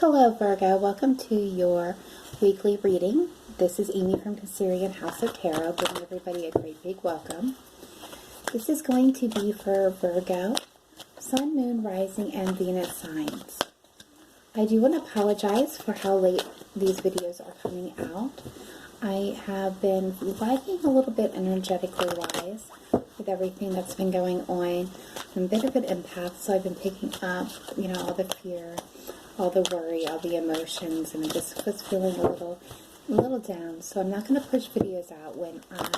Hello Virgo, welcome to your weekly reading. This is Amy from Capricorn House of Tarot, giving everybody a great big welcome. This is going to be for Virgo, Sun, Moon, Rising, and Venus signs. I do want to apologize for how late these videos are coming out. I have been lagging a little bit energetically wise with everything that's been going on. I'm a bit of an empath, so I've been picking up, all the fear, all the worry, all the emotions, and I just was feeling a little down. So I'm not going to push videos out when I'm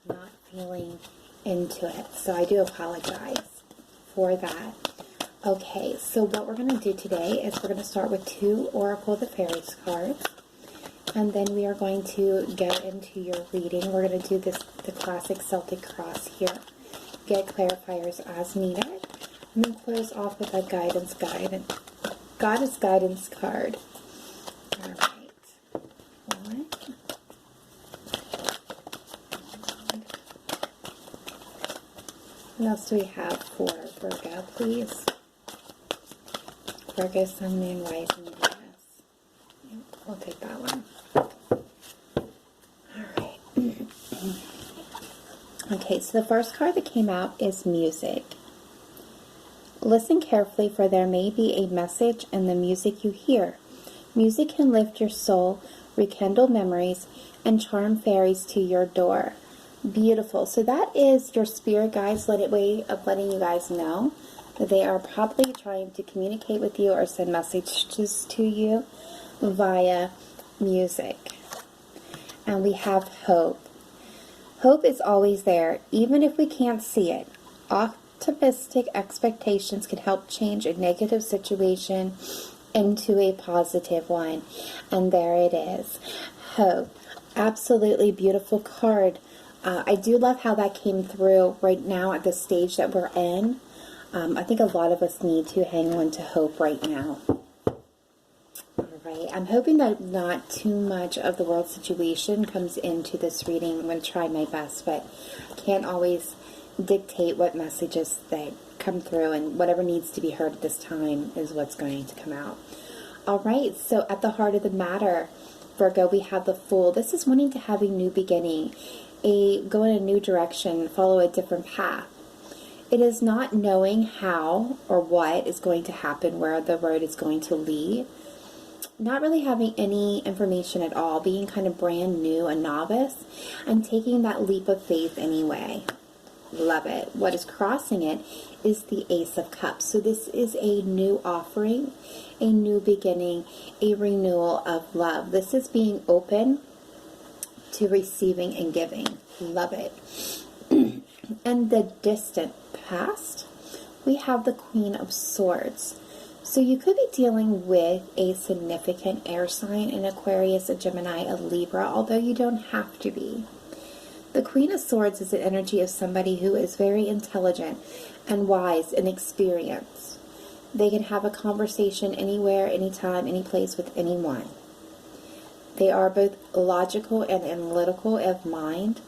not feeling into it. So I do apologize for that. Okay, so what we're going to do today is we're going to start with 2 Oracle of the Fairies cards. And then we are going to go into your reading. We're going to do the classic Celtic cross here. Get clarifiers as needed. And then close off with a Goddess Guidance card. Alright. One. What else do we have for Virgo, please? Virgo, Sun, Moon, Rising, Venus. We'll take that one. Alright. Okay, so the first card that came out is Music. Listen carefully, for there may be a message in the music you hear. Music can lift your soul, rekindle memories, and charm fairies to your door. Beautiful. So that is your spirit guides' way of letting you guys know that they are probably trying to communicate with you or send messages to you via music. And we have hope. Hope is always there, even if we can't see it. Optimistic expectations can help change a negative situation into a positive one. And there it is. Hope. Absolutely beautiful card. I do love how that came through right now at the stage that we're in. I think a lot of us need to hang on to hope right now. Alright, I'm hoping that not too much of the world situation comes into this reading. I'm going to try my best, but I can't always dictate what messages that come through, and whatever needs to be heard at this time is what's going to come out. Alright, so at the heart of the matter, Virgo, we have the Fool. This is wanting to have a new beginning, go in a new direction, follow a different path. It is not knowing how or what is going to happen, where the road is going to lead. Not really having any information at all, being kind of brand new, a novice, and taking that leap of faith anyway. Love it. What is crossing it is the Ace of Cups. So this is a new offering, a new beginning, a renewal of love. This is being open to receiving and giving. Love it. And the distant past, we have the Queen of Swords. So you could be dealing with a significant air sign, an Aquarius, a Gemini, a Libra, although you don't have to be. The Queen of Swords is the energy of somebody who is very intelligent and wise and experienced. They can have a conversation anywhere, anytime, any place with anyone. They are both logical and analytical of mind.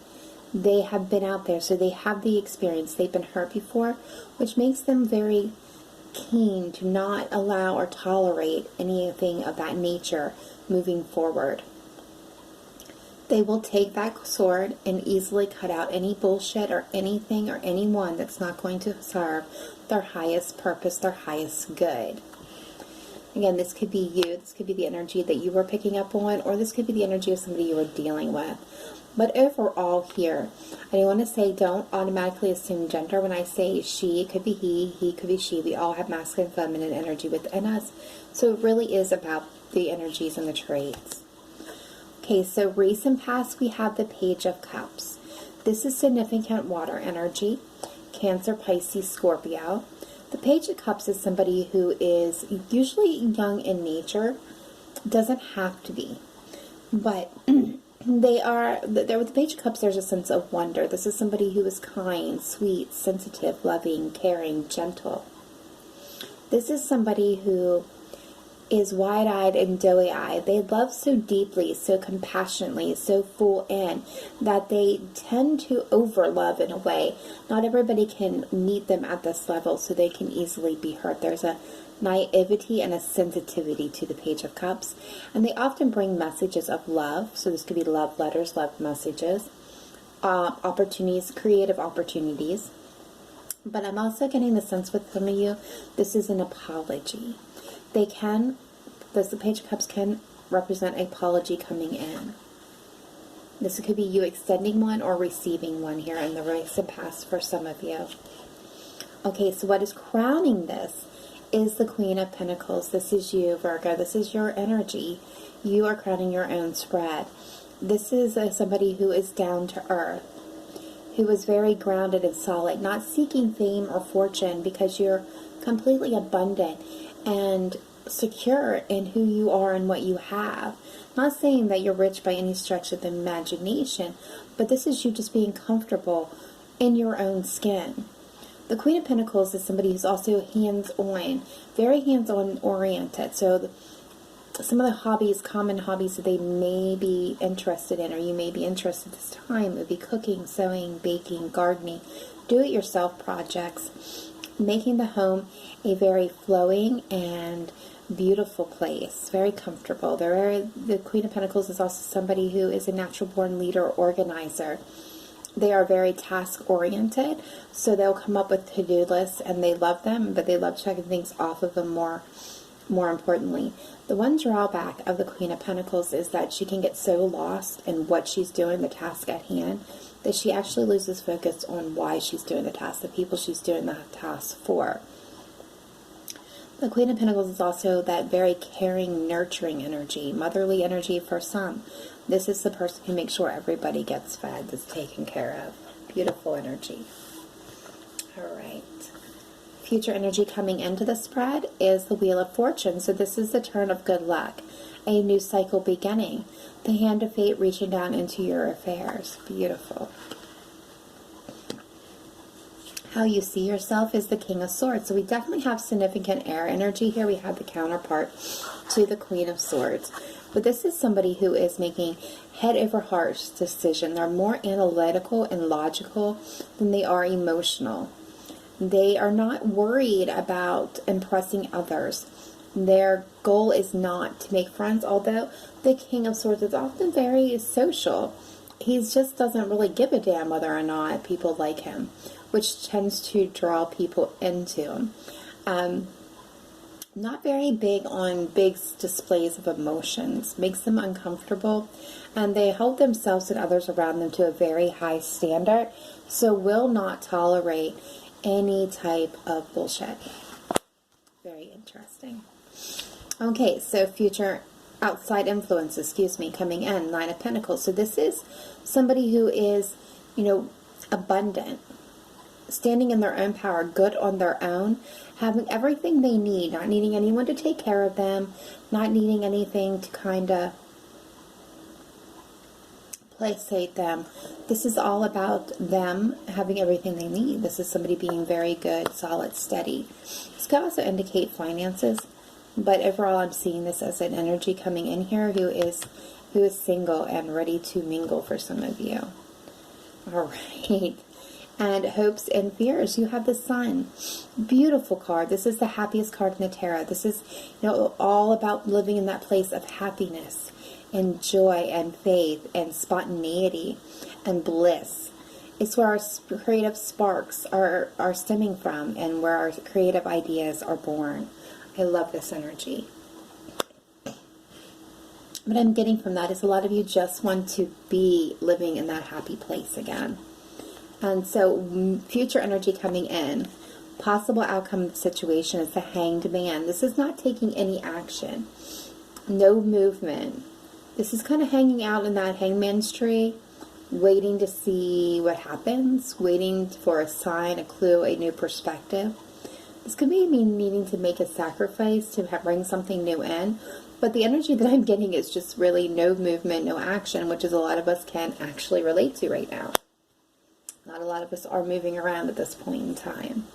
They have been out there, so they have the experience. They've been hurt before, which makes them very keen to not allow or tolerate anything of that nature moving forward. They will take that sword and easily cut out any bullshit or anything or anyone that's not going to serve their highest purpose, their highest good. Again, this could be you, this could be the energy that you were picking up on, or this could be the energy of somebody you were dealing with. But overall here, I want to say don't automatically assume gender. When I say she, it could be he could be she. We all have masculine and feminine energy within us. So it really is about the energies and the traits. Okay, so recent past, we have the Page of Cups. This is significant water energy. Cancer, Pisces, Scorpio. The Page of Cups is somebody who is usually young in nature. Doesn't have to be. But with the Page of Cups, there's a sense of wonder. This is somebody who is kind, sweet, sensitive, loving, caring, gentle. This is somebody who is wide-eyed and doughy-eyed. They love so deeply, so compassionately, so full in, that they tend to over-love in a way. Not everybody can meet them at this level, so they can easily be hurt. There's a naivety and a sensitivity to the Page of Cups. And they often bring messages of love. So this could be love letters, love messages, opportunities, creative opportunities. But I'm also getting the sense with some of you, this is an apology. The Page of Cups can represent an apology coming in. This could be you extending one or receiving one here in the recent past for some of you. Okay, so what is crowning this is the Queen of Pentacles. This is you, Virgo. This is your energy. You are crowning your own spread. This is somebody who is down to earth, who is very grounded and solid, not seeking fame or fortune, because you're completely abundant and secure in who you are and what you have. Not saying that you're rich by any stretch of the imagination, but this is you just being comfortable in your own skin. The Queen of Pentacles is somebody who's also hands-on, very hands-on oriented. So some of the hobbies, common hobbies that they may be interested in, or you may be interested this time, would be cooking, sewing, baking, gardening, do-it-yourself projects, making the home a very flowing and beautiful place, very comfortable. The Queen of Pentacles is also somebody who is a natural-born leader, organizer. They are very task-oriented, so they'll come up with to-do lists, and they love them, but they love checking things off of them more importantly. The one drawback of the Queen of Pentacles is that she can get so lost in what she's doing, the task at hand, that she actually loses focus on why she's doing the task, the people she's doing the task for. The Queen of Pentacles is also that very caring, nurturing energy, motherly energy for some. This is the person who makes sure everybody gets fed, is taken care of. Beautiful energy. All right. Future energy coming into the spread is the Wheel of Fortune. So this is the turn of good luck, a new cycle beginning, the hand of fate reaching down into your affairs. Beautiful. How you see yourself is the King of Swords. So we definitely have significant air energy here. We have the counterpart to the Queen of Swords. But this is somebody who is making head over heart decision. They're more analytical and logical than they are emotional. They are not worried about impressing others. Their goal is not to make friends, although the King of Swords is often very social. He just doesn't really give a damn whether or not people like him, which tends to draw people into him. Not very big on big displays of emotions, makes them uncomfortable, and they hold themselves and others around them to a very high standard, so will not tolerate any type of bullshit. Very interesting. Okay, so future outside influences, coming in, Nine of Pentacles. So this is somebody who is, abundant, standing in their own power, good on their own, having everything they need, not needing anyone to take care of them, not needing anything to kind of placate them. This is all about them having everything they need. This is somebody being very good, solid, steady. This could also indicate finances, but overall I'm seeing this as an energy coming in here who is single and ready to mingle for some of you. All right. And hopes and fears, you have the Sun. Beautiful card. This is the happiest card in the tarot. This is, all about living in that place of happiness and joy and faith and spontaneity and bliss. It's where our creative sparks are stemming from and where our creative ideas are born. I love this energy. What I'm getting from that is a lot of you just want to be living in that happy place again. And so future energy coming in, possible outcome of the situation is the Hanged Man. This is not taking any action, no movement. This is kind of hanging out in that hangman's tree, waiting to see what happens, waiting for a sign, a clue, a new perspective. This could be me needing to make a sacrifice to bring something new in. But the energy that I'm getting is just really no movement, no action, which is a lot of us can actually relate to right now. Not a lot of us are moving around at this point in time.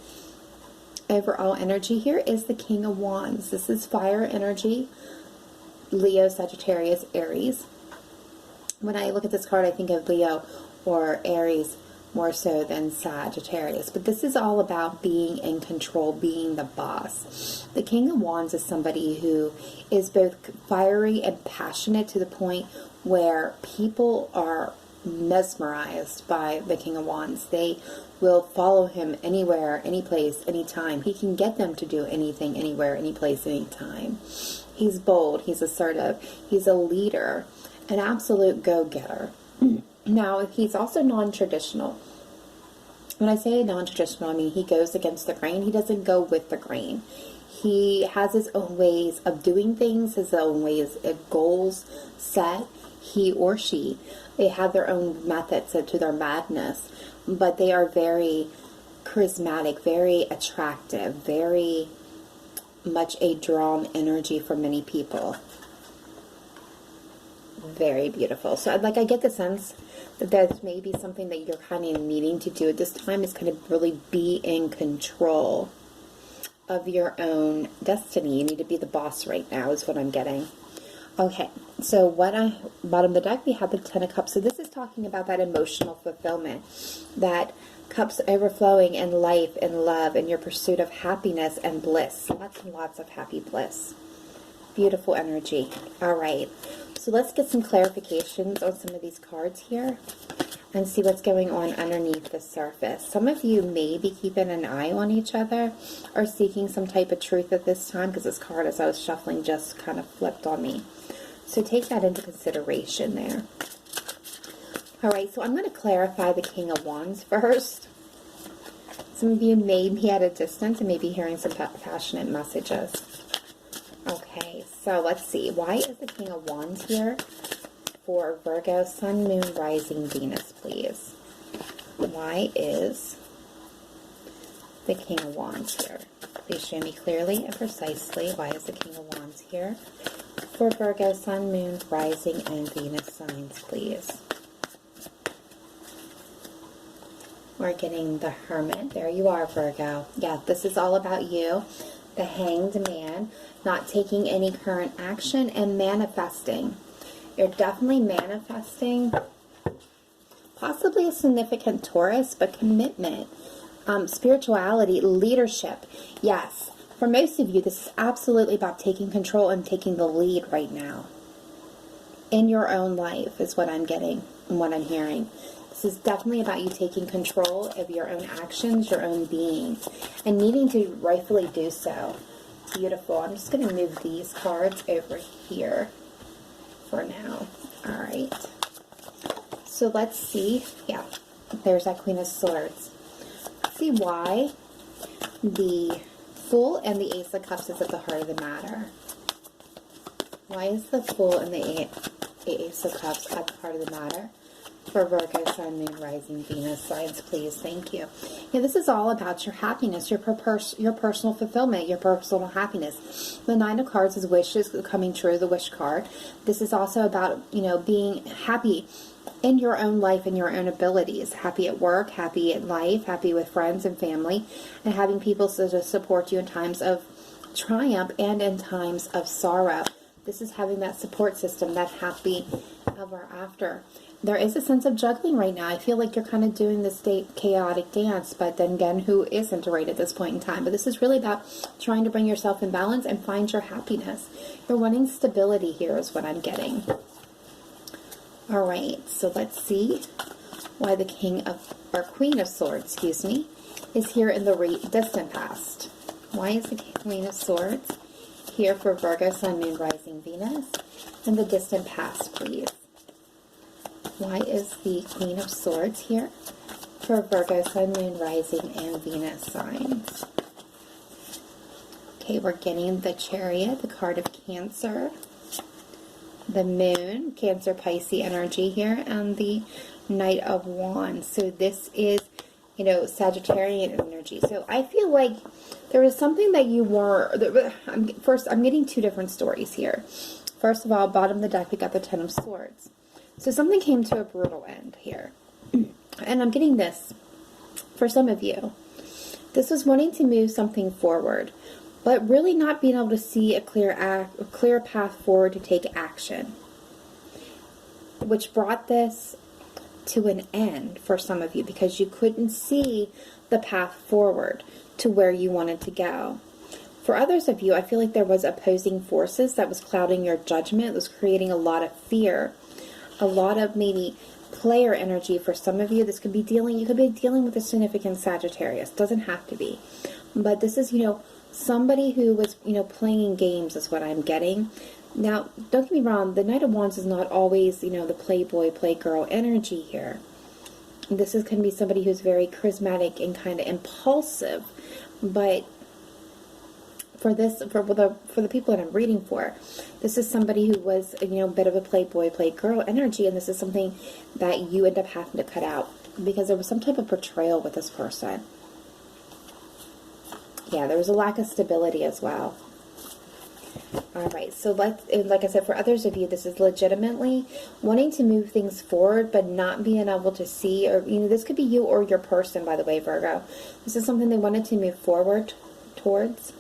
Overall energy here is the King of Wands. This is fire energy. Leo, Sagittarius, Aries. When I look at this card, I think of Leo or Aries more so than Sagittarius. But this is all about being in control, being the boss. The King of Wands is somebody who is both fiery and passionate to the point where people are mesmerized by the King of Wands. They will follow him anywhere, any place, anytime. He can get them to do anything, anywhere, any place, anytime. He's bold, he's assertive, he's a leader, an absolute go-getter. Now, he's also non-traditional. When I say non-traditional, I mean he goes against the grain. He doesn't go with the grain. He has his own ways of doing things, his own ways of goals set. He or she, they have their own methods to their madness, but they are very charismatic, very attractive, very much a drawn energy for many people. Very beautiful. So I get the sense that there's maybe something that you're kind of needing to do at this time is kind of really be in control of your own destiny. You need to be the boss right now is what I'm getting. Okay, so bottom of the deck, we have the Ten of Cups. So this is talking about that emotional fulfillment, that cups overflowing in life and love and your pursuit of happiness and bliss. Lots and lots of happy bliss. Beautiful energy. All right, so let's get some clarifications on some of these cards here and see what's going on underneath the surface. Some of you may be keeping an eye on each other or seeking some type of truth at this time, because this card, as I was shuffling, just kind of flipped on me. So take that into consideration there. All right, so I'm going to clarify the King of Wands first. Some of you may be at a distance and may be hearing some passionate messages. Okay, so let's see. Why is the King of Wands here for Virgo, Sun, Moon, Rising, Venus, please? Why is the King of Wands here? Please show me clearly and precisely. Why is the King of Wands here for Virgo, Sun, Moon, Rising, and Venus signs, please? We're getting the Hermit. There you are, Virgo. Yeah, this is all about you. The Hanged Man, not taking any current action, and manifesting. You're definitely manifesting possibly a significant Taurus, but commitment, spirituality, leadership. Yes, for most of you, this is absolutely about taking control and taking the lead right now. In your own life is what I'm getting and what I'm hearing. This is definitely about you taking control of your own actions, your own being, and needing to rightfully do so. Beautiful. I'm just going to move these cards over here for now. All right. So let's see. Yeah, there's that Queen of Swords. Let's see why the Fool and the Ace of Cups is at the heart of the matter. Why is the Fool and the Ace of Cups at the heart of the matter? For Virgo, Sun, Moon, Rising, Venus signs, please. Thank you. Yeah, this is all about your happiness, your personal fulfillment, your personal happiness. The Nine of Cards is wishes coming true, the wish card. This is also about, being happy in your own life and your own abilities. Happy at work, happy in life, happy with friends and family, and having people to support you in times of triumph and in times of sorrow. This is having that support system, that happy ever after. There is a sense of juggling right now. I feel like you're kind of doing this chaotic dance, but then again, who isn't right at this point in time? But this is really about trying to bring yourself in balance and find your happiness. You're wanting stability here is what I'm getting. All right, so let's see why the Queen of Swords, is here in the distant past. Why is the Queen of Swords here for Virgo, Sun, Moon, Rising, Venus in the distant past, please? Why is the Queen of Swords here for Virgo, Sun, Moon, Rising, and Venus signs? Okay, we're getting the Chariot, the card of Cancer, the Moon, Cancer, Pisces energy here, and the Knight of Wands. So this is, Sagittarian energy. So I feel like there was something that you were... First, I'm getting two different stories here. First of all, bottom of the deck, we got the Ten of Swords. So something came to a brutal end here. And I'm getting this for some of you. This was wanting to move something forward, but really not being able to see a clear path forward to take action. Which brought this to an end for some of you because you couldn't see the path forward to where you wanted to go. For others of you, I feel like there was opposing forces that was clouding your judgment. It was creating a lot of fear, a lot of maybe player energy for some of you. This could be you could be dealing with a significant Sagittarius. Doesn't have to be. But this is, somebody who was, playing games is what I'm getting. Now, don't get me wrong, the Knight of Wands is not always, the playboy, playgirl energy here. This is going to be somebody who's very charismatic and kind of impulsive, but for the people that I'm reading for, this is somebody who was, a bit of a playboy, playgirl energy, and this is something that you end up having to cut out because there was some type of betrayal with this person. Yeah, there was a lack of stability as well. All right, so like I said, for others of you, this is legitimately wanting to move things forward, but not being able to see, or, this could be you or your person, by the way, Virgo. This is something they wanted to move forward towards,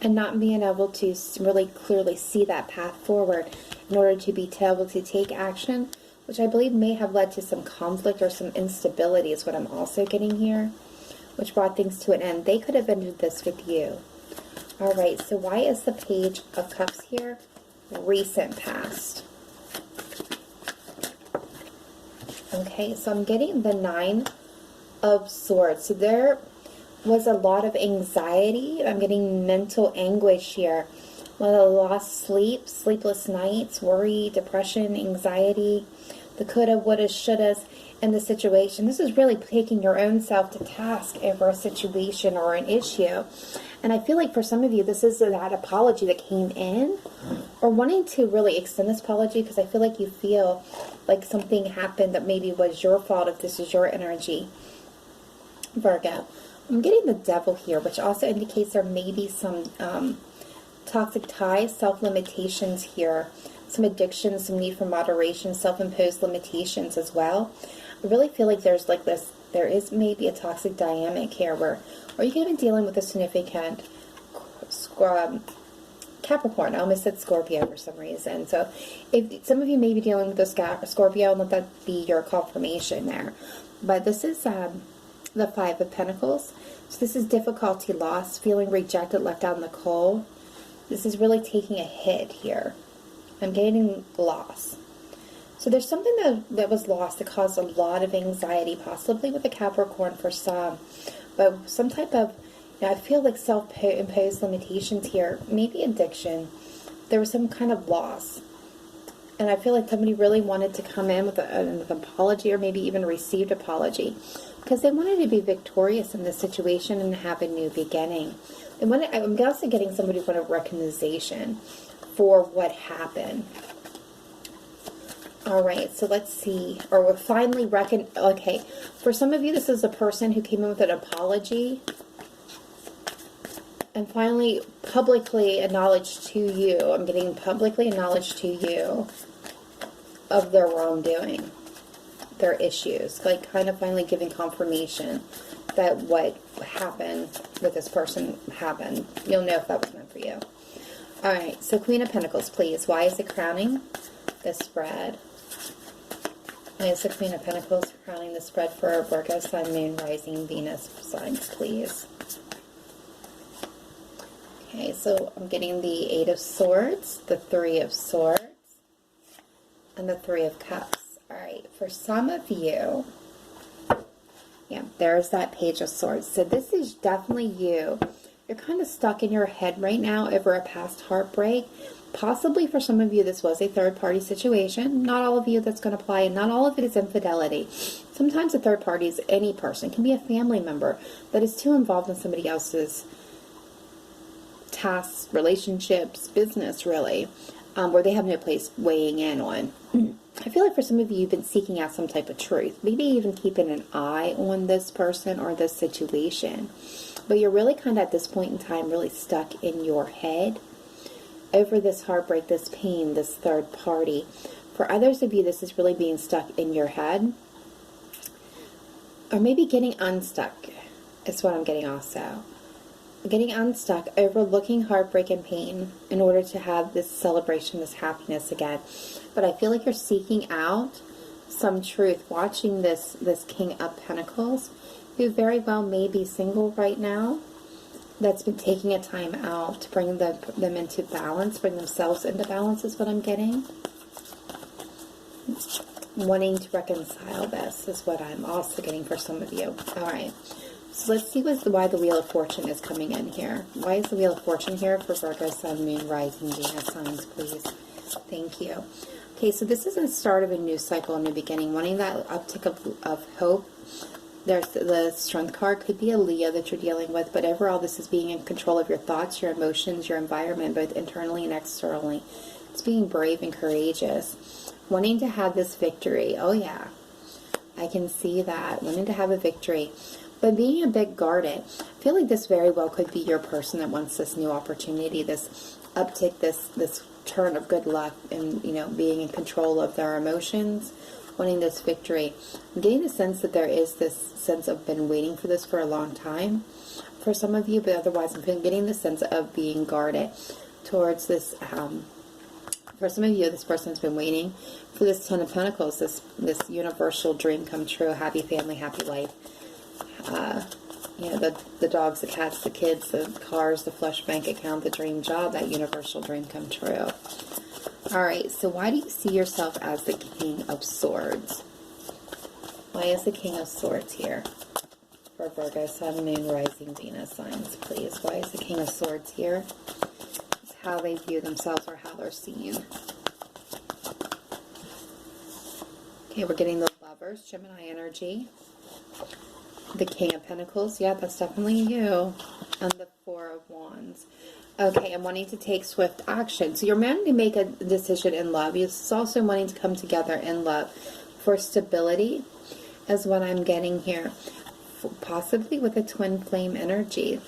and not being able to really clearly see that path forward in order to be able to take action, which I believe may have led to some conflict or some instability is what I'm also getting here, which brought things to an end. They could have ended this with you. All right, so why is the Page of Cups here? Recent past. Okay, so I'm getting the 9 of Swords. So there was a lot of anxiety. I'm getting mental anguish here. A lot of lost sleep, sleepless nights, worry, depression, anxiety, the coulda, woulda, shouldas in the situation. This is really taking your own self to task over a situation or an issue. And I feel like for some of you, this is that apology that came in, or wanting to really extend this apology because I feel like you feel like something happened that maybe was your fault if this is your energy, Virgo. I'm getting the Devil here, which also indicates there may be some toxic ties, self-limitations here, some addictions, some need for moderation, self-imposed limitations as well. I really feel like there's like this, there is maybe a toxic dynamic here where, or you can even dealing with a significant Capricorn. I almost said Scorpio for some reason. So if some of you may be dealing with a Scorpio, let that be your confirmation there. But this is the 5 of Pentacles. So this is difficulty, loss, feeling rejected, left out in the cold. This is really taking a hit here. I'm getting loss. So there's something that was lost that caused a lot of anxiety, possibly with the Capricorn for some. But some type of, I feel like self-imposed limitations here, maybe addiction. There was some kind of loss. And I feel like somebody really wanted to come in with an apology, or maybe even received apology, because they wanted to be victorious in this situation and have a new beginning. And I'm also getting somebody who wanted recognition for what happened. All right, so let's see. Or we're finally okay, for some of you, this is a person who came in with an apology and finally publicly acknowledged to you. I'm getting publicly acknowledged to you of their wrongdoing, their issues, like kind of finally giving confirmation that what happened with this person happened. You'll know if that was meant for you. All right, so Queen of Pentacles, please. Why is it crowning the spread? Why is the Queen of Pentacles crowning the spread for Virgo, Sun, Moon, Rising, Venus signs, please? Okay, so I'm getting the 8 of Swords, the 3 of Swords, and the 3 of Cups. All right, for some of you, yeah, there's that Page of Swords. So this is definitely you. You're kind of stuck in your head right now over a past heartbreak. Possibly for some of you, this was a third-party situation. Not all of you that's going to apply, and not all of it is infidelity. Sometimes a third party is any person. It can be a family member that is too involved in somebody else's tasks, relationships, business, really, where they have no place weighing in on. I feel like for some of you, you've been seeking out some type of truth. Maybe even keeping an eye on this person or this situation. But you're really kind of at this point in time really stuck in your head over this heartbreak, this pain, this third party. For others of you, this is really being stuck in your head. Or maybe getting unstuck is what I'm getting also. Getting unstuck, overlooking heartbreak and pain in order to have this celebration, this happiness again. But I feel like you're seeking out some truth. Watching this King of Pentacles, who very well may be single right now, that's been taking a time out to bring them into balance, bring themselves into balance is what I'm getting. Wanting to reconcile this is what I'm also getting for some of you. All right. So let's see why the Wheel of Fortune is coming in here. Why is the Wheel of Fortune here for Virgo, Sun, Moon, Rising, Venus signs, please? Thank you. Okay, so this is the start of a new cycle, a new beginning. Wanting that uptick of hope. There's the Strength card. Could be a Leo that you're dealing with, but overall this is being in control of your thoughts, your emotions, your environment, both internally and externally. It's being brave and courageous. Wanting to have this victory. Oh yeah, I can see that. Wanting to have a victory. But being a bit guarded. I feel like this very well could be your person that wants this new opportunity, this uptick, this turn of good luck, and, you know, being in control of their emotions, wanting this victory. I'm getting the sense that there is this sense of been waiting for this for a long time for some of you, but otherwise I'm getting the sense of being guarded towards this. For some of you, this person's been waiting for this Ten of Pentacles, this universal dream come true, happy family, happy life. You know, the dogs, the cats, the kids, the cars, the flush bank account, the dream job, that universal dream come true. All right, so why do you see yourself as the King of Swords? Why is the King of Swords here for Virgo, Sun, Moon, Rising, Venus signs, please? Why is the King of Swords here? It's how they view themselves or how they're seen. Okay, we're getting the Lovers, Gemini energy. The King of Pentacles, yeah, that's definitely you. And the Four of Wands. Okay, I'm wanting to take swift action. So you're wanting to make a decision in love. You're also wanting to come together in love for stability, is what I'm getting here. Possibly with a twin flame energy.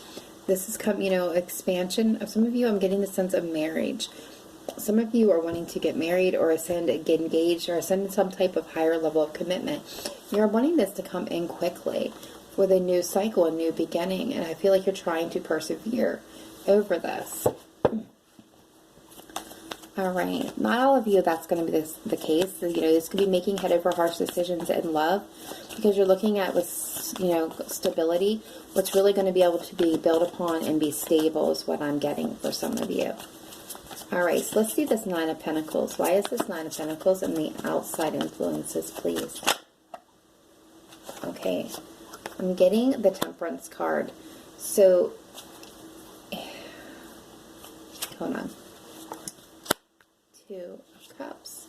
This is you know, expansion. Of some of you, I'm getting the sense of marriage. Some of you are wanting to get married or get engaged or ascend to some type of higher level of commitment. You're wanting this to come in quickly with a new cycle, a new beginning, and I feel like you're trying to persevere over this. All right, not all of you that's going to be the case. You know, this could be making head over harsh decisions in love, because you're looking at with, you know, stability, what's really going to be able to be built upon and be stable is what I'm getting for some of you. All right, so let's see this Nine of Pentacles. Why is this Nine of Pentacles and the outside influences, please? Okay, I'm getting the Temperance card. So, hold on. Two of Cups.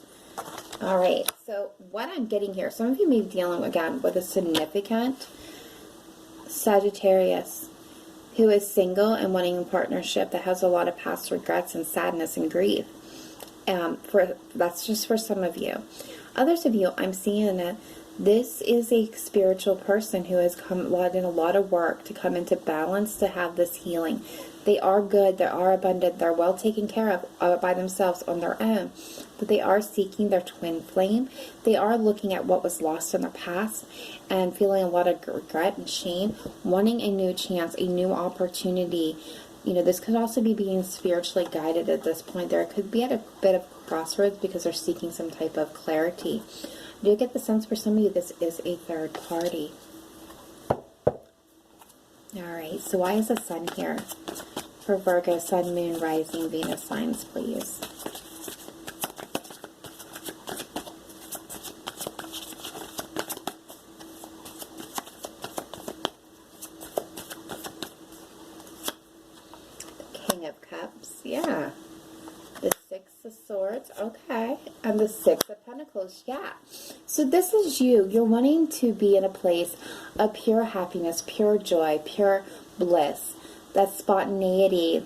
All right, so what I'm getting here, some of you may be dealing, again, with a significant Sagittarius who is single and wanting a partnership that has a lot of past regrets and sadness and grief. That's just for some of you. Others of you, I'm seeing that this is a spiritual person who has done a lot of work to come into balance, to have this healing. They are good, they are abundant, they're well taken care of by themselves on their own. But they are seeking their twin flame. They are looking at what was lost in their past and feeling a lot of regret and shame, wanting a new chance, a new opportunity. You know, this could also be being spiritually guided at this point. There could be at a bit of crossroads because they're seeking some type of clarity. Do you get the sense for some of you this is a third party? Alright, so why is the Sun here for Virgo, Sun, Moon, Rising, Venus signs, please? King of Cups, yeah. The Six of Swords, okay. And the Six of Pentacles, yeah. So this is you. You're wanting to be in a place of pure happiness, pure joy, pure bliss. That spontaneity,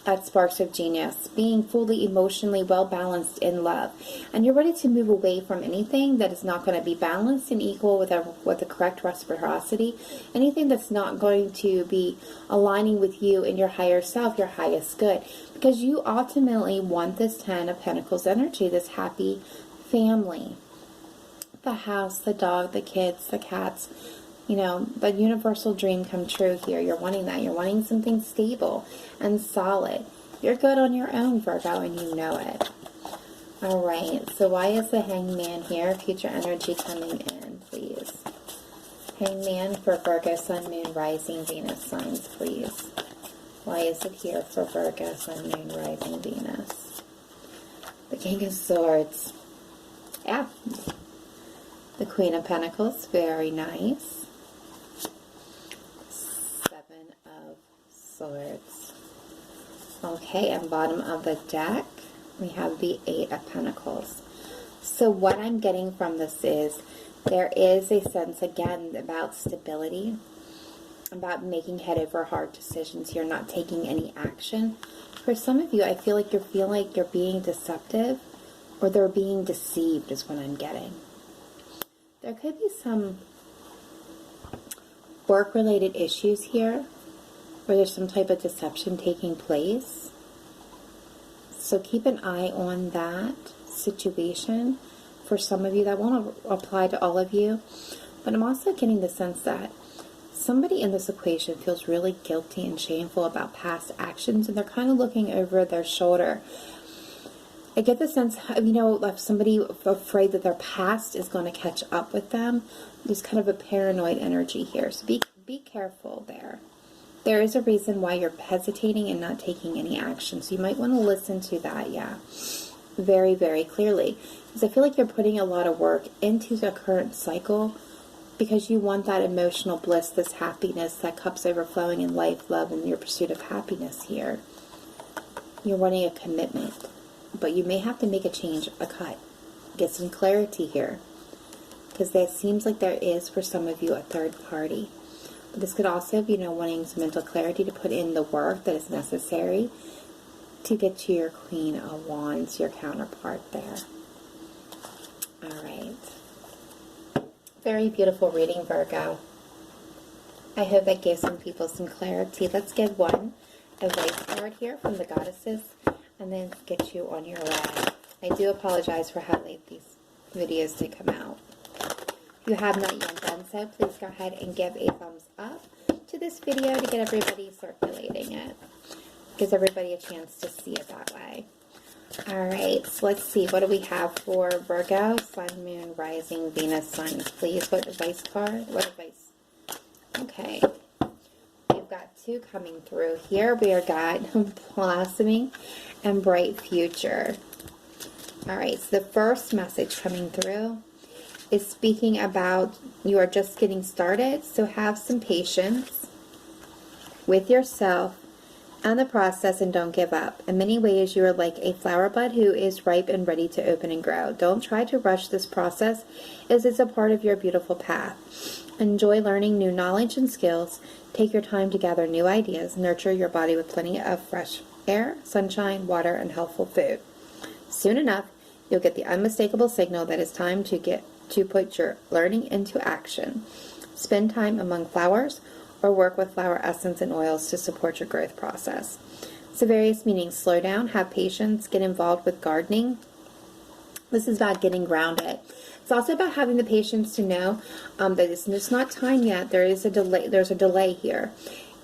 that sparks of genius. Being fully emotionally well-balanced in love. And you're ready to move away from anything that is not going to be balanced and equal with the correct reciprocity. Anything that's not going to be aligning with you and your higher self, your highest good. Because you ultimately want this Ten of Pentacles energy, this happy family. The house, the dog, the kids, the cats, you know, the universal dream come true here. You're wanting that. You're wanting something stable and solid. You're good on your own, Virgo, and you know it. Alright, so why is the Hangman here? Future energy coming in, please. Hangman for Virgo, Sun, Moon, Rising, Venus signs, please. Why is it here for Virgo, Sun, Moon, Rising, Venus? The King of Swords. Yeah. The Queen of Pentacles, very nice. Seven of Swords. Okay, and bottom of the deck, we have the Eight of Pentacles. So what I'm getting from this is there is a sense, again, about stability, about making head over heart decisions. You're not taking any action. For some of you, I feel like you're being deceptive, or they're being deceived is what I'm getting. There could be some work-related issues here, where there's some type of deception taking place. So keep an eye on that situation for some of you. That won't apply to all of you. But I'm also getting the sense that somebody in this equation feels really guilty and shameful about past actions, and they're kind of looking over their shoulder. I get the sense of, of somebody afraid that their past is going to catch up with them. There's kind of a paranoid energy here. So be careful there. There is a reason why you're hesitating and not taking any action. So you might want to listen to that, yeah, very, very clearly. Because I feel like you're putting a lot of work into the current cycle because you want that emotional bliss, this happiness, that cup's overflowing in life, love, and your pursuit of happiness here. You're wanting a commitment. But you may have to make a change, a cut. Get some clarity here. Because that seems like there is, for some of you, a third party. But this could also be, wanting some mental clarity to put in the work that is necessary to get to your Queen of Wands, your counterpart there. Alright. Very beautiful reading, Virgo. I hope that gave some people some clarity. Let's get one advice card here from the goddesses, and then get you on your way. I do apologize for how late these videos did come out. If you have not yet done so, please go ahead and give a thumbs up to this video to get everybody circulating it. Gives everybody a chance to see it that way. Alright, so let's see. What do we have for Virgo? Sun, Moon, Rising, Venus signs, please. What advice card? What advice? Okay. We've got two coming through here. We got blossoming and bright future. Alright, so the first message coming through is speaking about you are just getting started, so have some patience with yourself and the process and don't give up. In many ways, you are like a flower bud who is ripe and ready to open and grow. Don't try to rush this process, as it's a part of your beautiful path. Enjoy learning new knowledge and skills. Take your time to gather new ideas. Nurture your body with plenty of fresh air, sunshine, water, and healthful food. Soon enough, you'll get the unmistakable signal that it's time to put your learning into action. Spend time among flowers or work with flower essence and oils to support your growth process. So various meanings: slow down, have patience, get involved with gardening. This is about getting grounded. It's also about having the patience to know that it's not time yet. There is a delay. There's a delay here.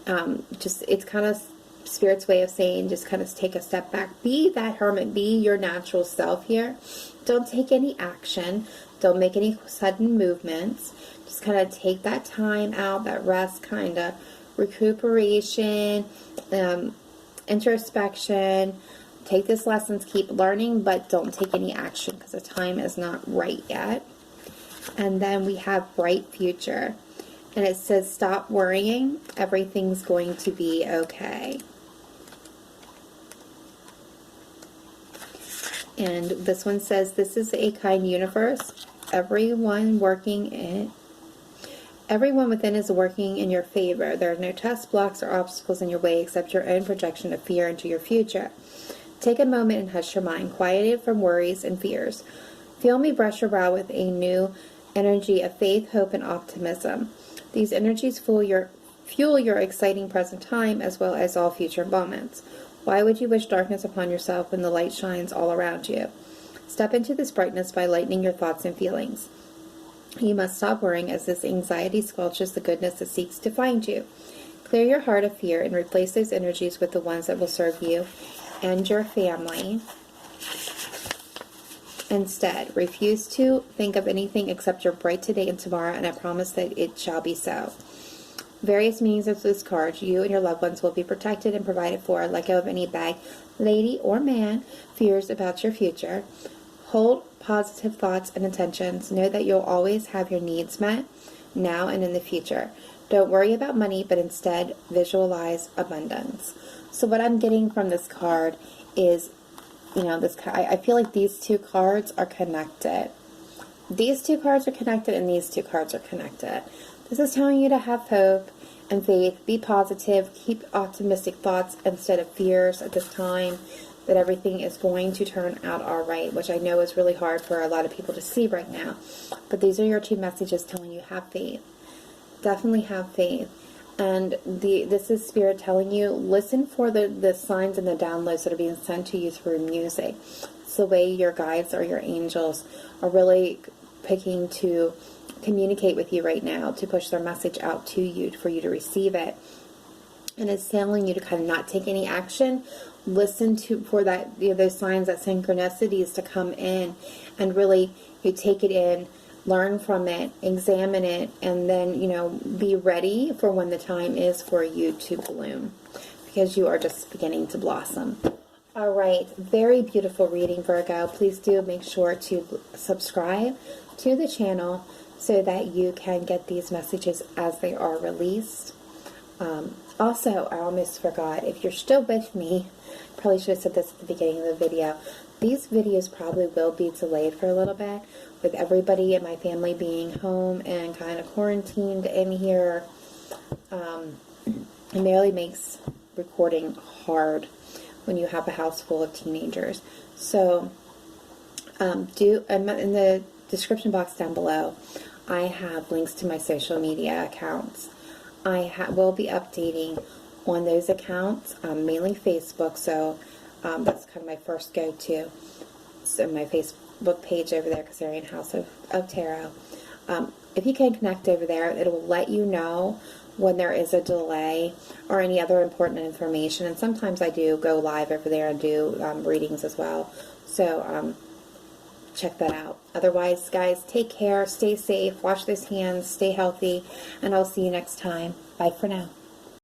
It's kind of Spirit's way of saying just kind of take a step back. Be that hermit. Be your natural self here. Don't take any action. Don't make any sudden movements. Just kind of take that time out, that rest, kind of recuperation, introspection. Take this lessons, keep learning, but don't take any action because the time is not right yet. And then we have bright future. And it says, stop worrying. Everything's going to be okay. And this one says, this is a kind universe. Everyone within is working in your favor. There are no tests, blocks, or obstacles in your way except your own projection of fear into your future. Take a moment and hush your mind. Quiet it from worries and fears. Feel me brush your brow with a new energy of faith, hope, and optimism. These energies fuel your exciting present time as well as all future moments. Why would you wish darkness upon yourself when the light shines all around you? Step into this brightness by lightening your thoughts and feelings. You must stop worrying, as this anxiety squelches the goodness that seeks to find you. Clear your heart of fear and replace those energies with the ones that will serve you and your family. Instead, refuse to think of anything except your bright today and tomorrow, and I promise that it shall be so. Various meanings of this card. You and your loved ones will be protected and provided for. Let go of any bag, lady or man, fears about your future. Hold positive thoughts and intentions. Know that you'll always have your needs met, now and in the future. Don't worry about money, but instead visualize abundance. So what I'm getting from this card is, you know, I feel like these two cards are connected. These two cards are connected, and these two cards are connected. This is telling you to have hope and faith, be positive, keep optimistic thoughts instead of fears at this time, that everything is going to turn out all right, which I know is really hard for a lot of people to see right now. But these are your two messages telling you have faith. Definitely have faith. And this is Spirit telling you, listen for the signs and the downloads that are being sent to you through music. It's the way your guides or your angels are really picking to communicate with you right now, to push their message out to you for you to receive it. And it's telling you to kind of not take any action. Listen for that, you know, those signs, that synchronicities to come in, and really you take it in, learn from it, examine it, and then, you know, be ready for when the time is for you to bloom, because you are just beginning to blossom. All right, very beautiful reading, Virgo. Please do make sure to subscribe to the channel so that you can get these messages as they are released. Also, I almost forgot, if you're still with me, probably should have said this at the beginning of the video, these videos probably will be delayed for a little bit, with everybody in my family being home and kind of quarantined in here. It merely makes recording hard when you have a house full of teenagers. So, in the description box down below, I have links to my social media accounts. I will be updating on those accounts, mainly Facebook, so that's kind of my first go-to. So my Facebook page over there, Kazarian House of Tarot. If you can connect over there, it will let you know when there is a delay or any other important information. And sometimes I do go live over there and do readings as well. So check that out. Otherwise, guys, take care, stay safe, wash those hands, stay healthy, and I'll see you next time. Bye for now.